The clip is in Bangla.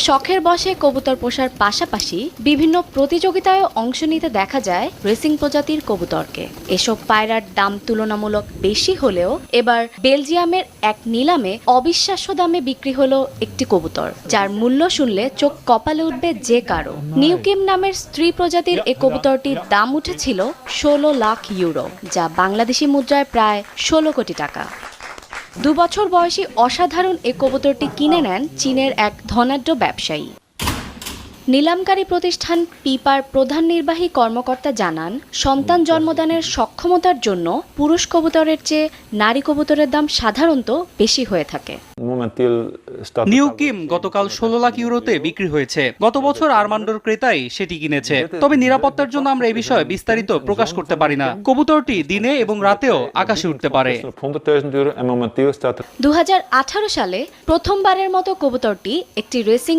শখের বশে কবুতর পোষার পাশাপাশি বিভিন্ন প্রতিযোগিতায় অংশ নিতে দেখা যায় রেসিং প্রজাতির কবুতরকে। এসব পায়রার দাম তুলনামূলক বেশি হলেও এবার বেলজিয়ামের এক নিলামে অবিশ্বাস্য দামে বিক্রি হলো একটি কবুতর, যার মূল্য শুনলে চোখ কপালে উঠবে যে কারো। নিউকিম নামের স্ত্রী প্রজাতির এ কবুতরটির দাম উঠেছিল 16 লাখ ইউরো, যা বাংলাদেশি মুদ্রায় প্রায় 16 কোটি টাকা। 2 বছর বয়সী অসাধারণ এ কবুতরটি কিনে নেন চীনের এক ধনাঢ্য ব্যবসায়ী। নিলামকারী প্রতিষ্ঠান পিপার প্রধান নির্বাহী কর্মকর্তা জানান, সন্তান জন্মদানের সক্ষমতার জন্য পুরুষ কবুতরের চেয়ে নারী কবুতরের দাম সাধারণত বেশি হয়ে থাকে। নিউকিম গতকাল 16 লাখ ইউরোতে বিক্রি হয়েছে। গত বছর আরমান্ডোর ক্রেতাই সেটি কিনেছে। তবে নিরাপত্তার জন্য আমরা এই বিষয়ে বিস্তারিত প্রকাশ করতে পারি না। কবুতরটি দিনে এবং রাতেও আকাশে উঠতে পারে। 2018 সালে প্রথমবারের মতো কবুতরটি একটি রেসিং